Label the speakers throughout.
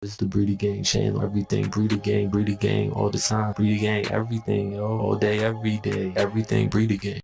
Speaker 1: It's the Breeder Gang channel, everything Breeder Gang, all the time, Breeder Gang, everything, yo, all day, every day, everything Breeder Gang.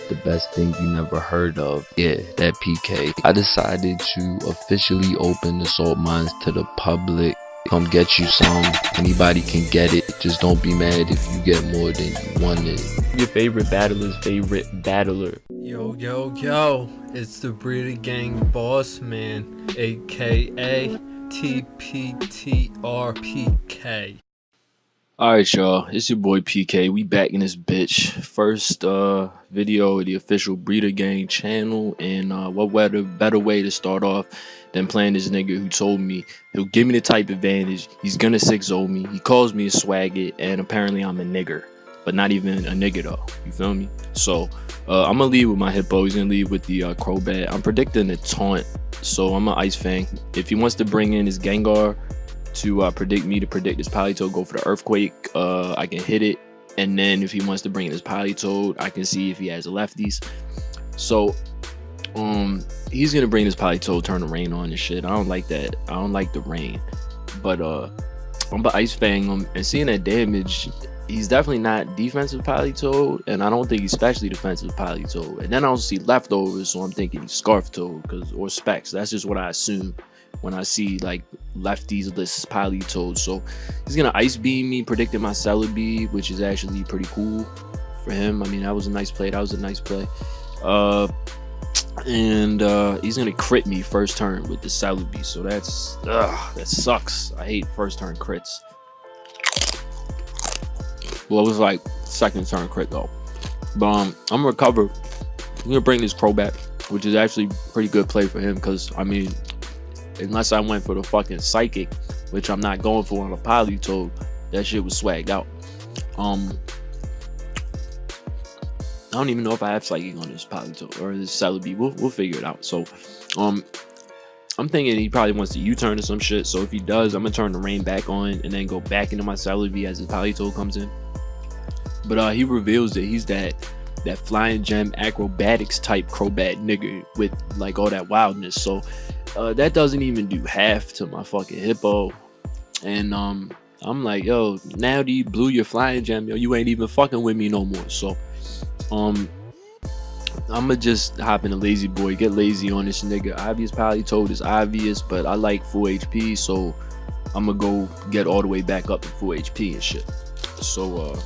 Speaker 2: The best thing you never heard of. Yeah, that PK. I decided to officially open the salt mines to the public. Come get you some. Anybody can get it. Just don't be mad if you get more than you wanted.
Speaker 1: Your favorite battler's favorite battler.
Speaker 3: Yo, yo, yo, it's the Breeder Gang boss man, aka TPTRPK.
Speaker 2: Alright y'all, it's your boy PK. We back in this bitch. First video of the official Breeder Gang channel, and what better way to start off than playing this nigga who told me he'll give me the type advantage, he's gonna 6-0 me, he calls me a swagger, and apparently I'm a nigger. But not even a nigga though, you feel me? So I'm gonna lead with my hippo, he's gonna lead with the Crobat. I'm predicting a taunt, so I'm an Ice Fang. If he wants to bring in his Gengar to predict this Politoed, go for the Earthquake, I can hit it, and then if he wants to bring in his Politoed, I can see if he has lefties. So he's gonna bring this Politoed, turn the rain on and shit. I don't like that. I don't like the rain, but I'm gonna Ice Fang him, and seeing that damage, he's definitely not defensive Politoed, and I don't think he's specially defensive Politoed. And then I don't see leftovers, so I'm thinking he's Scarf Toad, or Specs. That's just what I assume when I see like lefties list Politoed. So he's gonna Ice Beam me, predicting my Celebi, which is actually pretty cool for him. I mean, that was a nice play. And he's gonna crit me first turn with the Celebi, so that sucks. I hate first turn crits. Well, it was like second turn crit though. But I'm gonna recover. I'm gonna bring this Crobat, which is actually pretty good play for him, because I mean, unless I went for the fucking Psychic, which I'm not going for on a Politoed, that shit was swagged out. I don't even know if I have Psychic on this Politoed or this Celebi. We'll figure it out. So I'm thinking he probably wants to U-turn or some shit. So if he does, I'm gonna turn the rain back on and then go back into my Celebi as his Politoed comes in. But he reveals that he's that flying gem acrobatics type Crobat nigga with like all that wildness. So that doesn't even do half to my fucking hippo. And I'm like, yo, now that you blew your flying gem, yo, you ain't even fucking with me no more. So I'ma just hop in a lazy boy, get lazy on this nigga. Obvious Politoed is obvious, but I like full HP, so I'ma go get all the way back up to full HP and shit. So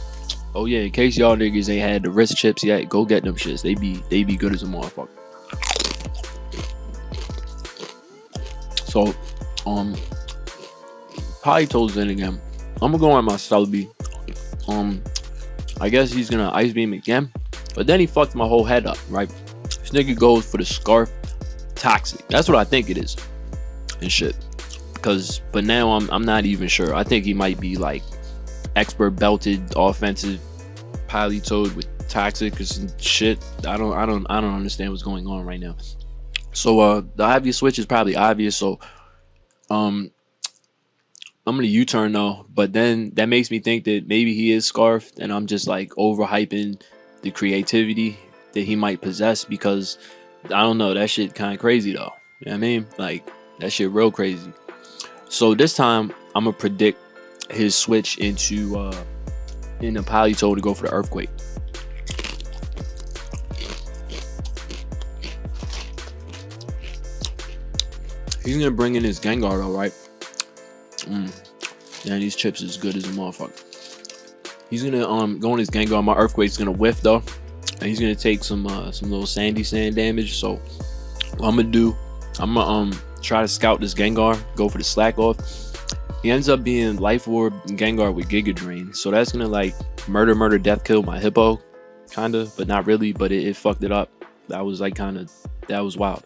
Speaker 2: oh yeah, in case y'all niggas ain't had the wrist chips yet, go get them shits. They be good as a motherfucker. So Politoed's in again. I'm gonna go on my Celebi. I guess he's gonna Ice Beam again, but then he fucked my whole head up, right? This nigga goes for the Scarf Toxic. That's what I think it is and shit. But now I'm not even sure. I think he might be like expert belted offensive Politoed with Toxic or some shit. I don't understand what's going on right now. So the obvious switch is probably obvious. So I'm gonna U-turn though, but then that makes me think that maybe he is Scarfed, and I'm just like overhyping the creativity that he might possess, because I don't know, that shit kind of crazy though. You know what I mean? Like, that shit real crazy. So this time I'm gonna predict his switch into in a Politoed to go for the Earthquake. He's gonna bring in his Gengar though, right? Man, these chips is good as a motherfucker. He's gonna go on his Gengar. My Earthquake's gonna whiff though, and he's gonna take some little sandy sand damage. So what I'm gonna do, I'm gonna try to scout this Gengar, go for the slack off. He ends up being Life Orb Gengar with Giga Drain, so that's gonna like murder death kill my hippo, kinda, but not really. But it fucked it up. That was like that was wild.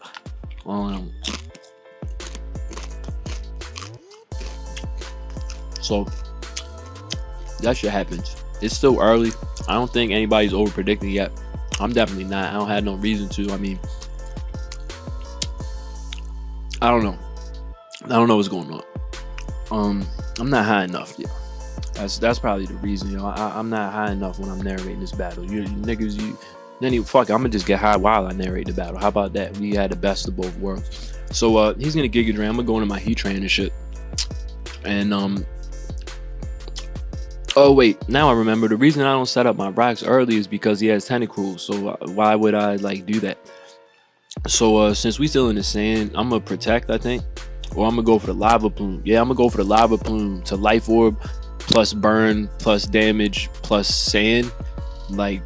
Speaker 2: So that shit happens. It's still early. I don't think anybody's over predicting yet. I'm definitely not. I don't have no reason to. I mean, I don't know. I don't know what's going on. I'm not high enough yet. That's probably the reason, yo. I'm not high enough when I'm narrating this battle. You niggas, then fuck it, I'm gonna just get high while I narrate the battle. How about that? We had the best of both worlds. So he's gonna Giga Drain. I'm gonna go into my heat train and shit. And oh wait, now I remember the reason I don't set up my rocks early is because he has tentacles. So why would I like do that? So since we still in the sand, I'm gonna protect, I think, or I'm gonna go for the lava plume. Yeah, I'm gonna go for the lava plume to life orb plus burn plus damage plus sand. Like,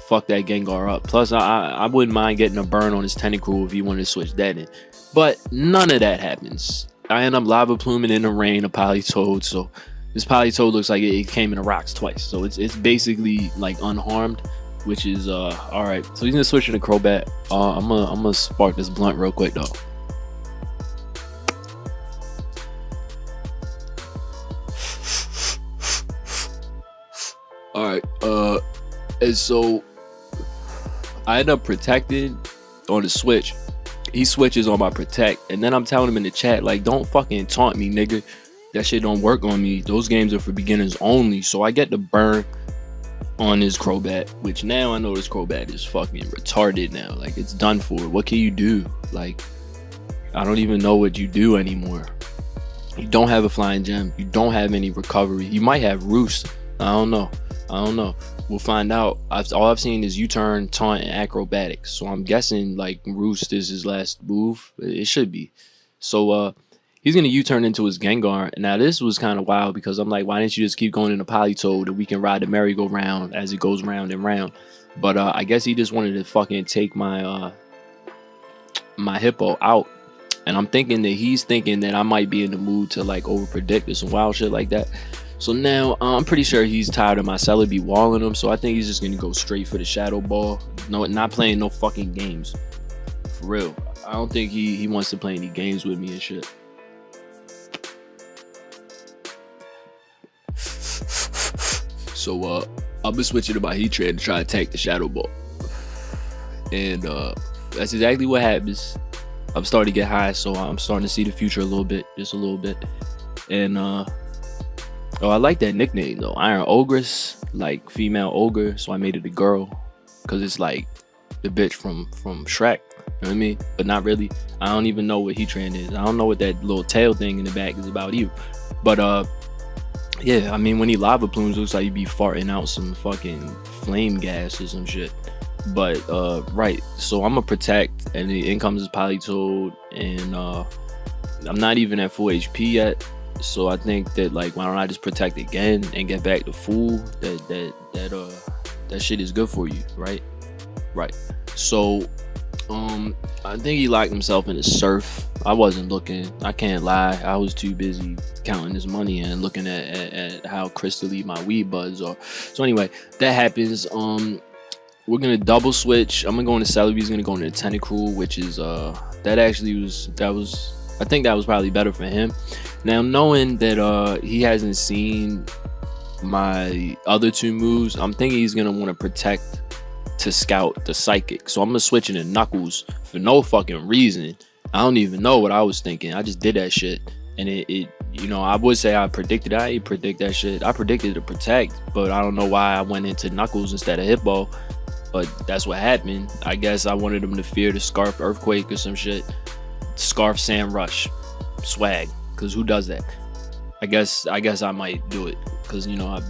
Speaker 2: fuck that Gengar up. Plus I wouldn't mind getting a burn on his tentacle if he wanted to switch that in, but none of that happens. I end up lava pluming in the rain a Politoed. So this Politoed looks like it came in the rocks twice, so it's basically like unharmed, which is all right. So he's gonna switch to the Crobat. I'm gonna spark this blunt real quick though. All right, and so I end up protected on the switch. He switches on my protect, and then I'm telling him in the chat, like, don't fucking taunt me, nigga. That shit don't work on me. Those games are for beginners only. So I get the burn on his Crobat, which now I know this Crobat is fucking retarded now. Like, it's done for. What can you do? Like, I don't even know what you do anymore. You don't have a flying gem. You don't have any recovery. You might have Roost. I don't know. We'll find out. All I've seen is U-turn, taunt, and acrobatics. So I'm guessing like Roost is his last move. It should be. So he's gonna U-turn into his Gengar. Now this was kind of wild because I'm like, why didn't you just keep going into Politoed and we can ride the merry-go-round as it goes round and round? But I guess he just wanted to fucking take my my Hippo out. And I'm thinking that he's thinking that I might be in the mood to like over predict or some wild shit like that. So now I'm pretty sure he's tired of my Celebi walling him. So I think he's just gonna go straight for the Shadow Ball. No, not playing no fucking games. For real. I don't think he wants to play any games with me and shit. So I'm gonna switch it to my Heat Train to try to attack the Shadow Ball. And that's exactly what happens. I'm starting to get high, so I'm starting to see the future a little bit, just a little bit. And oh, I like that nickname though, Iron Ogress, like female ogre. So I made it a girl, cause it's like the bitch from Shrek. You know what I mean? But not really. I don't even know what Heatran is. I don't know what that little tail thing in the back is about either. But yeah, I mean, when he lava plumes, looks like he be farting out some fucking flame gas or some shit. But right, so I'm gonna protect, and the income is Politoed, and I'm not even at full HP yet. So I think that like, why don't I just protect again and get back to full? That shit is good for you, right? Right. So I think he locked himself in a surf. I wasn't looking. I can't lie. I was too busy counting his money and looking at how crystally my weed buds are. So anyway, that happens. We're gonna double switch. I'm gonna go into Celebi. He's gonna go into Tentacruel, which is I think that was probably better for him. Now, knowing that he hasn't seen my other two moves, I'm thinking he's gonna want to protect to scout the Psychic. So I'm gonna switch into Knuckles for no fucking reason. I don't even know what I was thinking. I just did that shit, and it you know, I would say I predicted. I didn't predict that shit. I predicted to protect, but I don't know why I went into Knuckles instead of Hippo. But that's what happened. I guess I wanted him to fear the Scarf Earthquake or some shit. Scarf Sand Rush swag, because who does that? I guess I might do it, because you know, I'm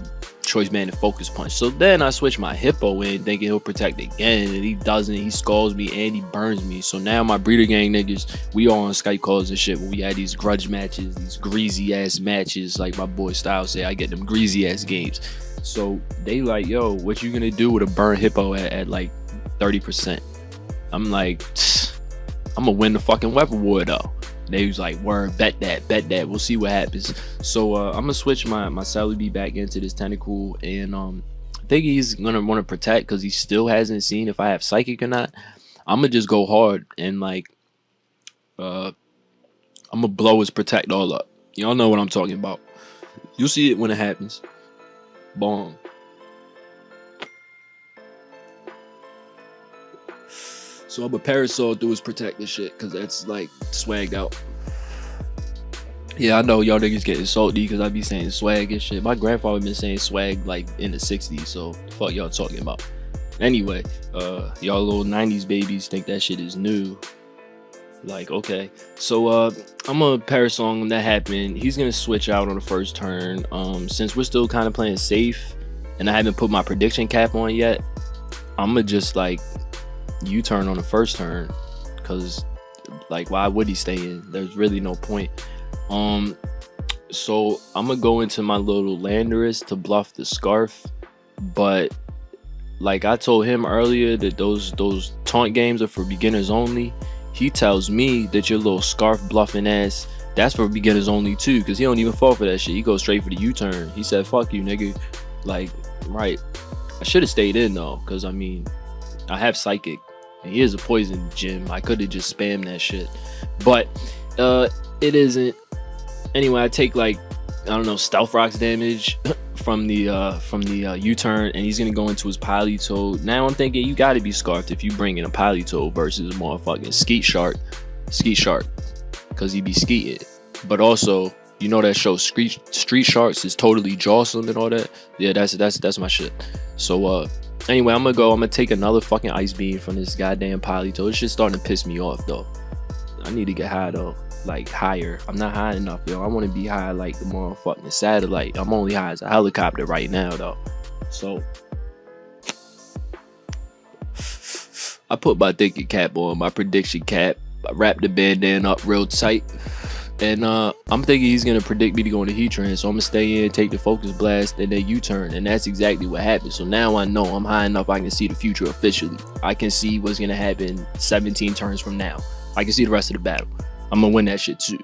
Speaker 2: Choice Man and Focus Punch. So then I switch my Hippo in thinking he'll protect again, and he doesn't. He scalds me and he burns me. So now my breeder gang niggas, we all on Skype calls and shit when we had these grudge matches, these greasy ass matches, like my boy Style say, I get them greasy ass games. So they like, yo, what you gonna do with a burn Hippo at like 30%? I'm like, I'm gonna win the fucking weapon war though. They was like, word, bet that. We'll see what happens. So I'm gonna switch my Celebi back into this Tentacruel, and I think he's gonna want to protect because he still hasn't seen if I have Psychic or not. I'm gonna just go hard and like I'm gonna blow his protect all up. Y'all know what I'm talking about. You'll see it when it happens. Bong. So I'm a parasol through his protective shit, cause that's like swagged out. Yeah, I know y'all niggas getting salty because I be saying swag and shit. My grandfather been saying swag like in the 60s, so the fuck y'all talking about? Anyway, y'all little 90s babies think that shit is new. Like, okay. So I'm a parasol when that happened. He's gonna switch out on the first turn. Since we're still kind of playing safe and I haven't put my prediction cap on yet, I'm gonna just like U-turn on the first turn, because like why would he stay in? There's really no point. So I'm gonna go into my little Landorus to bluff the Scarf, but like I told him earlier that those taunt games are for beginners only. He tells me that your little Scarf bluffing ass, that's for beginners only too, because he don't even fall for that shit. He goes straight for the U-turn. He said fuck you nigga. Like, right, I should have stayed in though, because I mean I have Psychic and he is a poison gym. I could have just spammed that shit, but it isn't. Anyway, I take like, I don't know, Stealth Rocks damage from the U-turn, and he's gonna go into his Politoed. Now I'm thinking you gotta be scarfed if you bring in a Politoed versus a motherfucking Skeet Shark, because he be skeeting. But also, you know that show Street Sharks is totally jawsome and all that. Yeah, that's my shit. So anyway, I'm gonna take another fucking Ice Beam from this goddamn Politoed. This shit's starting to piss me off though. I need to get high though. Like higher. I'm not high enough, yo. I want to be high like the motherfucking satellite. I'm only high as a helicopter right now though. So I put my thinking cap on, my prediction cap. I wrapped the bandana up real tight, and I'm thinking he's gonna predict me to go into heat train, so I'm gonna stay in, take the focus blast, and then U-turn, and that's exactly what happened. So now I know I'm high enough I can see the future officially. I can see what's gonna happen 17 turns from now. I can see the rest of the battle. I'm gonna win that shit too,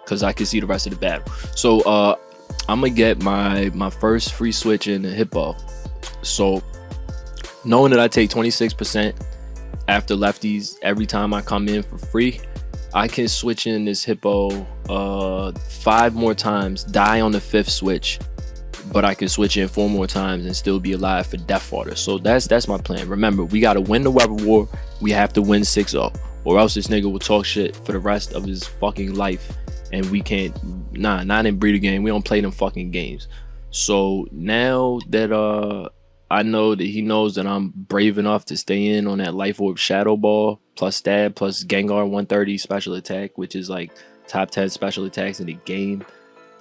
Speaker 2: because I can see the rest of the battle. So I'm gonna get my first free switch in the Hippo. So knowing that I take 26% after lefties every time I come in for free, I can switch in this Hippo 5 more times, die on the 5th switch, but I can switch in 4 more times and still be alive for Death Fodder. So that's my plan. Remember, we gotta win the weather war. We have to win 6-0. Or else this nigga will talk shit for the rest of his fucking life, and we can't. Not in Breeder Game. We don't play them fucking games. So now that I know that he knows that I'm brave enough to stay in on that Life Orb Shadow Ball plus stab plus Gengar 130 special attack, which is like top 10 special attacks in the game,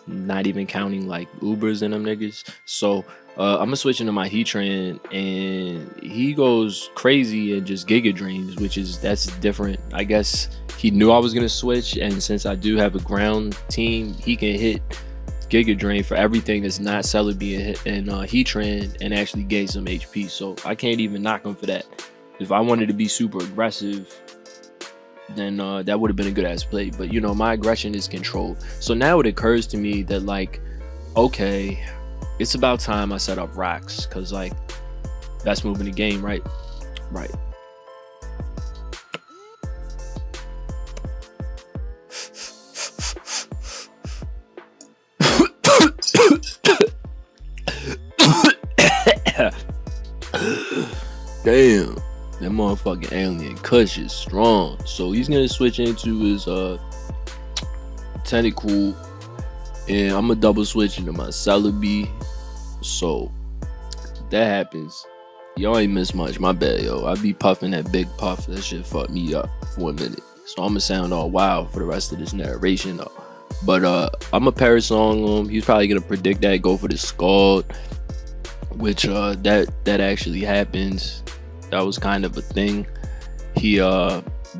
Speaker 2: not even counting like Ubers and them niggas. So I'm gonna switch into my Heatran, and he goes crazy and just Giga Dreams, that's different. I guess he knew I was gonna switch, and since I do have a ground team, he can hit Giga Drain for everything that's not Celebi and Heatran and actually gain some HP. So I can't even knock him for that. If I wanted to be super aggressive, then that would have been a good ass play. But you know, my aggression is controlled. So now it occurs to me that like, okay, it's about time I set up rocks, because like that's moving the game, right? Right. Damn, that motherfucking alien Kush is strong. So he's gonna switch into his Tentacool, and I'm gonna double switch into my Celebi. So that happens. Y'all ain't miss much, my bad, yo. I be puffing that big puff. That shit fucked me up for a minute. So I'm gonna sound all wild for the rest of this narration though. But I'm a parasong him. He's probably gonna predict that, go for the Scald, which that actually happens. That was kind of a thing. He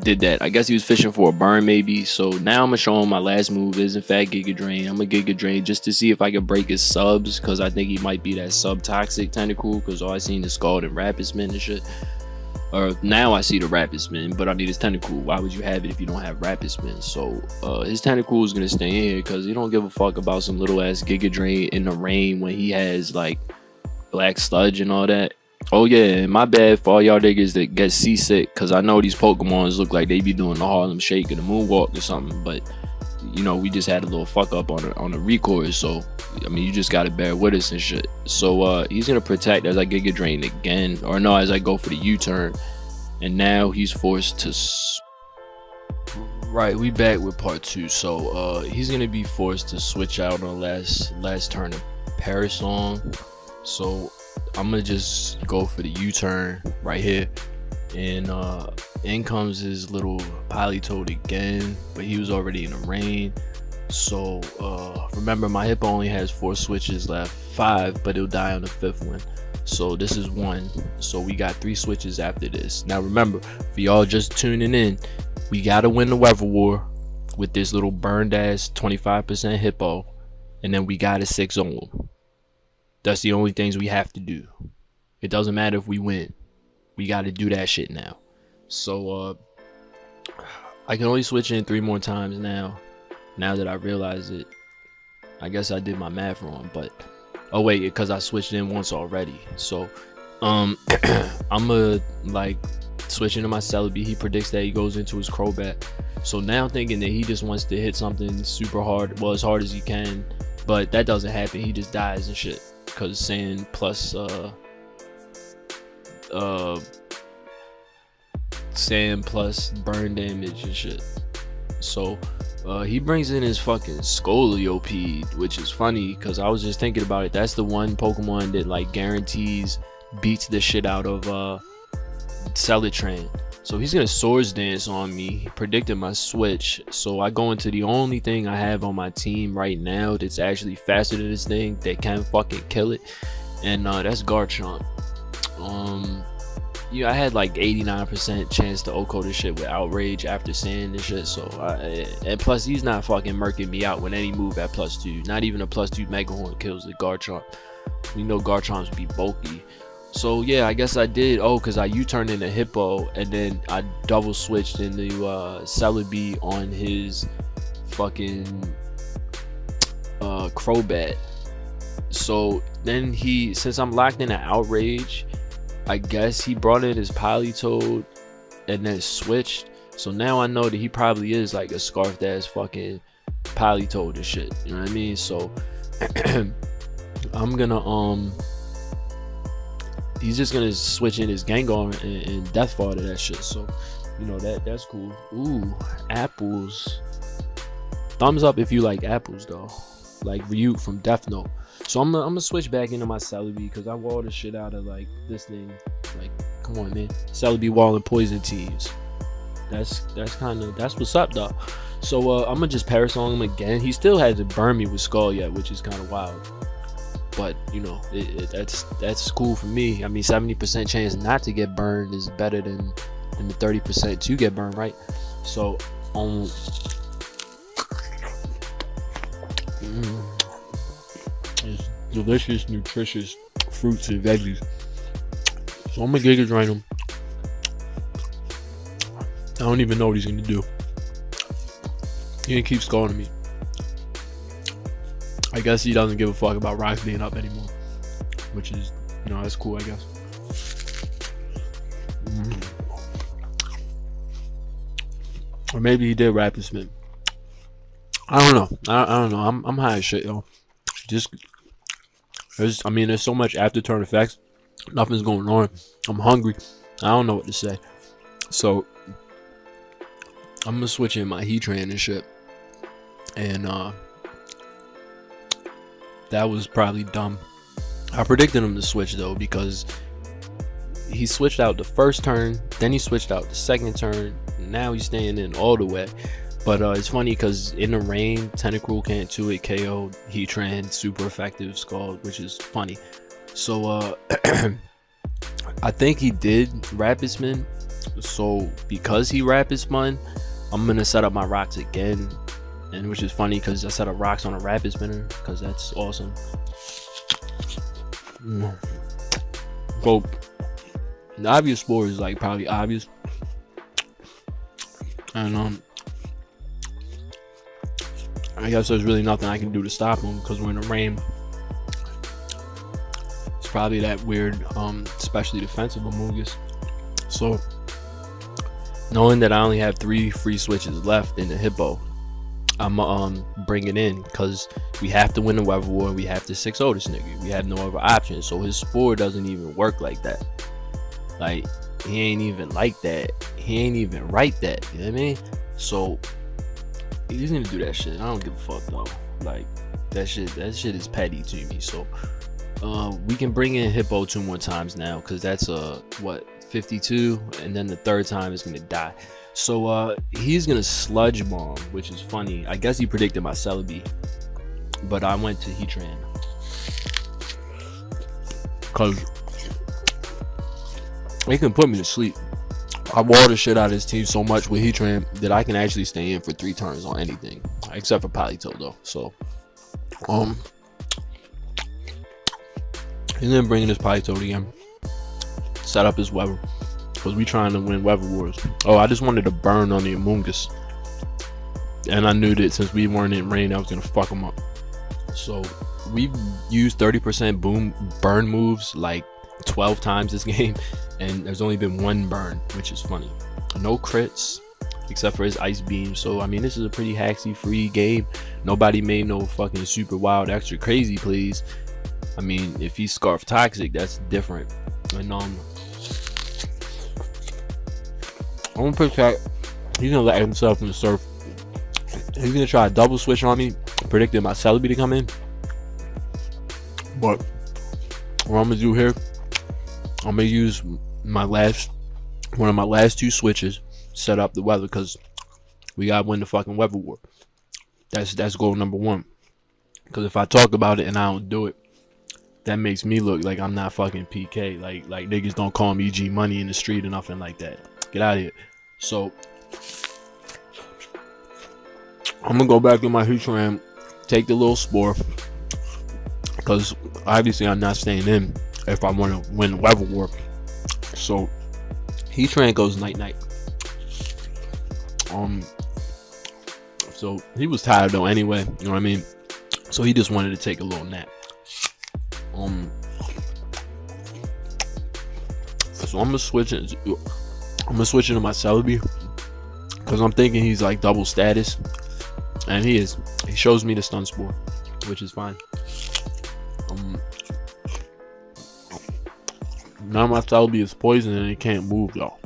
Speaker 2: did that. I guess he was fishing for a burn maybe. So now I'm gonna show him my last move is in fact Giga Drain. I'm gonna Giga Drain just to see if I can break his subs, because I think he might be that sub toxic Tentacool, because all I seen is Scald and Rapid Spin and shit. Or now I see the Rapid Spin, but I need his Tentacool. Why would you have it if you don't have Rapid Spin? So his Tentacool is gonna stay in here because he don't give a fuck about some little ass Giga Drain in the rain when he has like Black Sludge and all that. Oh yeah, my bad for all y'all niggas that get seasick, because I know these Pokemons look like they be doing the Harlem Shake or the Moonwalk or something, but you know, we just had a little fuck up on the record. So I mean, you just gotta bear with us and shit. So he's gonna protect as I Giga Drain again, or no, as I go for the U-turn, and now he's forced to. Right, we back with part 2. So he's gonna be forced to switch out on last turn of Paris song. So I'm gonna just go for the U-turn right here, and in comes his little Polytoad again, but he was already in the rain. So remember, my hippo only has 4 switches left, 5, but it'll die on the 5th one. So this is 1, so we got 3 switches after this. Now remember, for y'all just tuning in, we gotta win the weather war with this little burned ass 25% hippo, and then we gotta 6 on them. That's the only things we have to do. It doesn't matter if we win, we gotta do that shit now. So I can only switch in 3 more times now that I realize it. I guess I did my math wrong, but oh wait, because I switched in once already. So I'ma like switch into my Celebi. He predicts that he goes into his Crobat. So now thinking that he just wants to hit something super hard, well, as hard as he can, but that doesn't happen. He just dies and shit because Sand plus Sand plus burn damage and shit. So he brings in his fucking Scoliope, which is funny because I was just thinking about it. That's the one Pokemon that like guarantees beats the shit out of Celatran. So he's gonna Swords Dance on me. He predicted my switch, so I go into the only thing I have on my team right now that's actually faster than this thing that can fucking kill it, and that's Garchomp. Yeah, I had like 89% chance to OHKO this shit with Outrage after Sand and shit. So and plus he's not fucking murking me out with any move at +2. Not even a +2 Mega Horn kills the Garchomp. We know Garchomps be bulky. So yeah, I guess I did. Oh, because I U-turned into Hippo, and then I double switched into Celebi on his fucking Crobat. So then since I'm locked in an Outrage, I guess he brought in his Polytoad and then switched. So now I know that he probably is like a scarfed ass fucking Polytoad and shit. You know what I mean? So I'm gonna he's just gonna switch in his Gengar and Deathfall to that shit. So you know that's cool. Ooh, apples. Thumbs up if you like apples though. Like Ryuk from Death Note. So I'm gonna switch back into my Celebi because I walled the shit out of like this thing. Like, come on, man. Celebi walling poison teams. That's what's up though. So I'm gonna just Parasong him again. He still hasn't burned me with Skull yet, which is kind of wild. But you know, that's cool for me. I mean, 70% chance not to get burned is better than the 30% to get burned, right? So it's delicious, nutritious fruits and veggies. So I'm gonna Giga Drain him. I don't even know what he's gonna do. He gonna keep scolding me. I guess he doesn't give a fuck about Rocks being up anymore, which is, you know, that's cool, I guess. Or maybe he did Rapid Spin. I don't know. I don't know. I'm high as shit, yo. There's so much after turn effects. Nothing's going on. I'm hungry. I don't know what to say. So I'm gonna switch in my Heatran and shit. And that was probably dumb. I predicted him to switch though because he switched out the first turn, then he switched out the second turn. Now he's staying in all the way. But it's funny because in the rain, Tentacruel can't 2-hit KO Heatran, super effective Scald, which is funny. So I think he did Rapid Spin. So because he Rapid Spun, I'm gonna set up my rocks again, and which is funny because I set up rocks on a Rapid Spinner because that's awesome. So the obvious spore is like probably obvious, and I guess there's really nothing I can do to stop him because we're in the rain. It's probably that weird, especially defensive Amogus. So, knowing that I only have 3 free switches left in the Hippo, I'm bring it in because we have to win the weather war. We have to 6-0 this nigga. We have no other option. So his spore doesn't even work like that. Like, he ain't even like that. He ain't even write that. You know what I mean? So he's gonna do that shit. I don't give a fuck though. Like, that shit is petty to me. So we can bring in Hippo 2 more times now because that's what, 52, and then the third time is gonna die. So he's gonna sludge bomb, which is funny. I guess he predicted my Celebi, but I went to Heatran because they can put me to sleep. I wore the shit out of his team so much with Heatran that I can actually stay in for 3 turns on anything, except for Politoed though. So he's gonna bring in his Politoed again, set up his weather. Because we trying to win weather wars. Oh, I just wanted to burn on the Amoongus. And I knew that since we weren't in rain, I was going to fuck him up. So we've used 30% boom burn moves like 12 times this game. And there's only been 1 burn, which is funny. No crits, except for his Ice Beam. So, I mean, this is a pretty haxy free game. Nobody made no fucking super wild extra crazy plays. I mean, if he's Scarf Toxic, that's different. And I'm gonna pick that. He's gonna let himself in the surf. He's gonna try a double switch on me. Predicted my Celebi to come in. But what I'm gonna do here, I'm gonna use one of my last 2 switches, set up the weather, because we gotta win the fucking weather war. That's goal number 1. Because if I talk about it and I don't do it, that makes me look like I'm not fucking PK. Like niggas don't call me G Money in the street or nothing like that. Get out of here. So I'm gonna go back to my Heatran, take the little spore, because obviously I'm not staying in if I want to win the weather war. So Heatran goes night night. So he was tired though anyway, you know what I mean? So he just wanted to take a little nap. So I'm gonna switch into my Celebi, because I'm thinking he's like double status, and he is. He shows me the stun spore, which is fine. Now my Celebi is poisoned and it can't move though.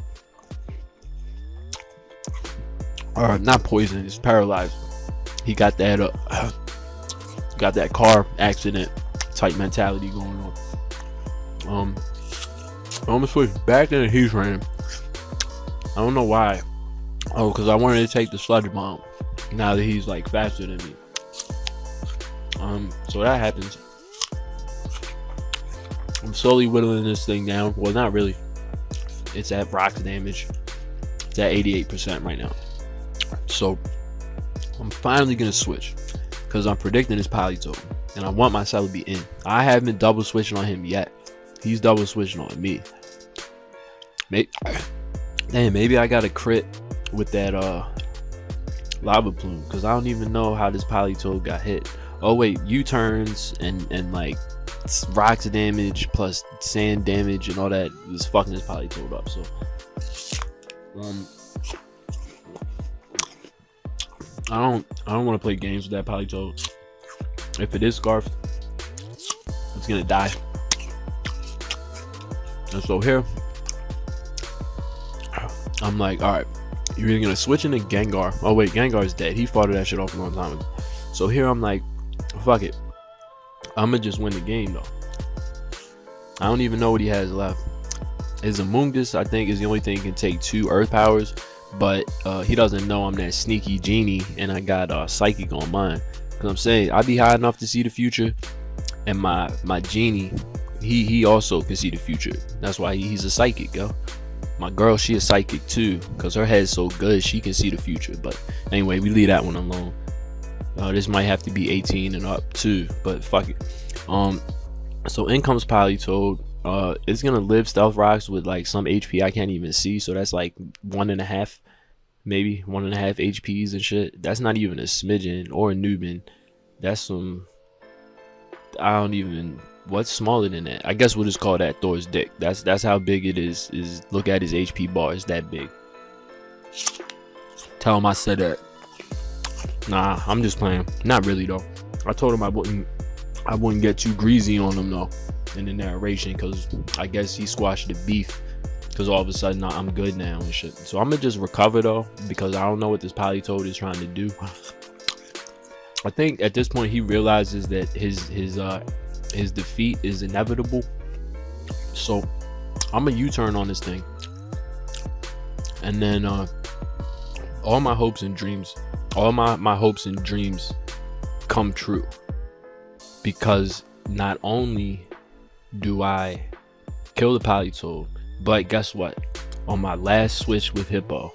Speaker 2: Or not poisoned, it's paralyzed. He got that car accident type mentality going on. I'm gonna switch back into Heatran. I don't know why. Oh, because I wanted to take the sludge bomb now that he's like faster than me. So that happens. I'm slowly whittling this thing down. Well, not really. It's at rocks damage. It's at 88% right now. So I'm finally gonna switch, because I'm predicting his Politoed, and I want my Celebi in. I haven't double switching on him yet. He's double switching on me. Maybe I got a crit with that lava plume, because I don't even know how this Politoed got hit. Oh wait, U-turns and like rocks damage plus sand damage and all that was fucking this Politoed up. So I don't want to play games with that Politoed. If it is scarfed, it's gonna die. And so here I'm like, alright, you're either gonna switch into Gengar. Oh wait, Gengar's dead. He fought that shit off a long time ago. So here I'm like, fuck it, I'm gonna just win the game though. I don't even know what he has left. His Amoongus, I think, is the only thing that can take 2 Earth powers, but he doesn't know I'm that sneaky genie, and I got Psychic on mine. Cause I'm saying I be high enough to see the future, and my genie, he also can see the future. That's why he's a psychic, yo. My girl, she a psychic too, because her head's so good she can see the future. But anyway, we leave that one alone. This might have to be 18 and up too, but fuck it. So in comes Politoed. It's gonna live Stealth Rocks with like some HP I can't even see, so that's like 1.5, maybe 1.5 HPs and shit. That's not even a smidgen or a Newbin. That's some, I don't even, what's smaller than that? I guess we'll just call that Thor's dick. That's how big it is. Look at his HP bar, it's that big. Tell him I said that. Nah, I'm just playing. Not really though. I told him I wouldn't get too greasy on him though in the narration, because I guess he squashed the beef, because all of a sudden I'm good now and shit. So I'm gonna just recover though, because I don't know what this Polytoad is trying to do. I think at this point he realizes that his defeat is inevitable. So I'm a U-turn on this thing, and then all my hopes and dreams come true, because not only do I kill the Polytoad, but guess what? On my last switch with Hippo,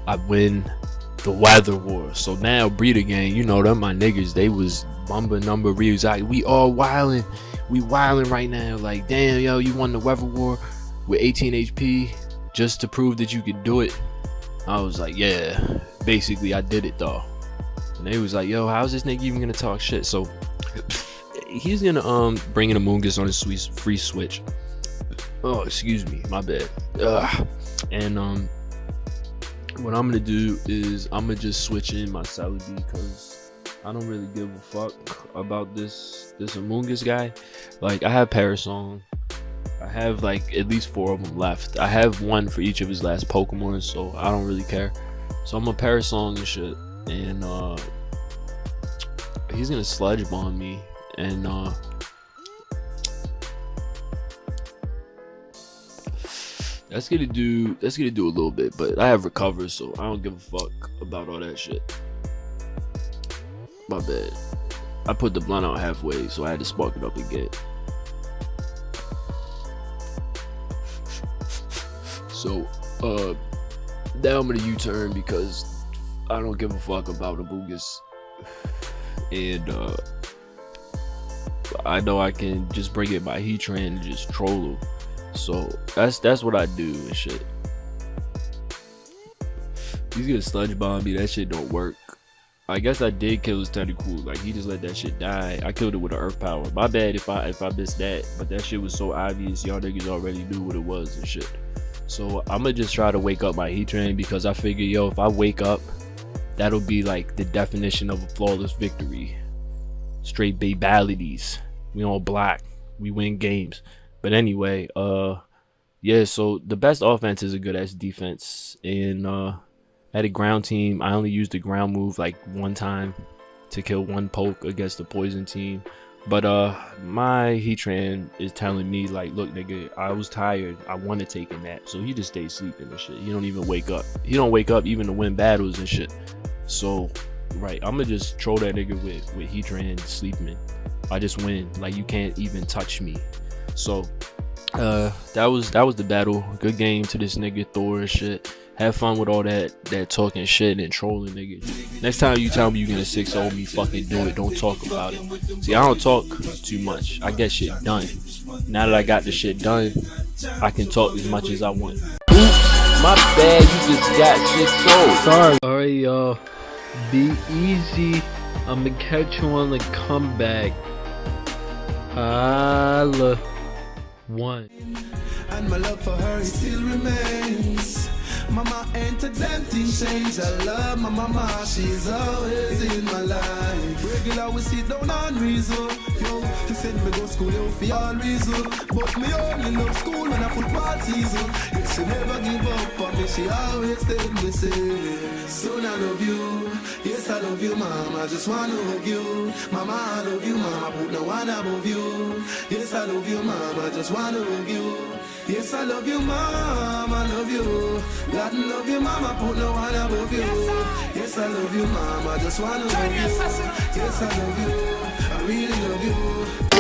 Speaker 2: I win the weather war. So now Breeder Gang, you know them my niggas, they was bumper number reviews. Like, we all wildin', we wildin' right now. Like, damn, yo, you won the weather war with 18 HP just to prove that you could do it. I was like, yeah, basically I did it though. And they was like, yo, how's this nigga even gonna talk shit? So he's gonna bring in Amoongus on his free switch. Oh, excuse me, my bad. And what I'm gonna do is I'm gonna just switch in my Celebi, because I don't really give a fuck about this Amoongus guy. Like, I have Parasong, I have like at least 4 of them left. I have one for each of his last Pokemon, so I don't really care. So I'm a Parasong and shit, and he's gonna Sludge Bomb me, and that's gonna do a little bit, but I have Recover, so I don't give a fuck about all that shit. My bad. I put the blunt out halfway, so I had to spark it up again. So now I'm gonna U-turn, because I don't give a fuck about Amoongus, and I know I can just bring it by Heatran and just troll him. So that's what I do and shit. He's gonna Sludge Bomb me. That shit don't work. I guess I did kill his Tentacool. Like, he just let that shit die. I killed it with an Earth Power. My bad if I missed that, but that shit was so obvious. Y'all niggas already knew what it was and shit. So I'm gonna just try to wake up my Heatran, because I figure, yo, if I wake up, that'll be like the definition of a flawless victory. Straight babalities. We on black. We win games. But anyway, yeah, so the best offense is a good ass defense. And at a ground team, I only used the ground move like one time to kill one poke against the poison team. But my Heatran is telling me, like, look nigga, I was tired, I want to take a nap. So he just stays sleeping and shit. He don't even wake up. He don't wake up even to win battles and shit. So right, I'm gonna just troll that nigga with Heatran sleeping. I just win. Like, you can't even touch me. So that was the battle. Good game to this nigga Thor and shit. Have fun with all that talking shit and trolling, nigga. Next time you tell me you gonna 6-0 me, fucking do it. Don't talk about it. See, I don't talk too much. I get shit done. Now that I got the shit done, I can talk as much as I want. Oops, my bad. You just got 6-0.
Speaker 3: Sorry. Alright, y'all. Be easy. I'ma catch you on the comeback. Holla. One.
Speaker 4: And my love for her still remains. Mama ain't a damn thing changed. I love my mama, she's always in my life. Regular we sit down and reason. Yo, she said me go school yo for all reason. But me only love school when I football season. If she never give up on me, she always tell me say, son I love you. Yes I love you mama, I just wanna hug you. Mama I love you mama, put no one above you. Yes I love you mama, I just wanna hug you. Yes I love you mama, I love you. Latin love you mama, put no one above you. Yes I love you mama, I just wanna love you. Yes I love you, I really love you.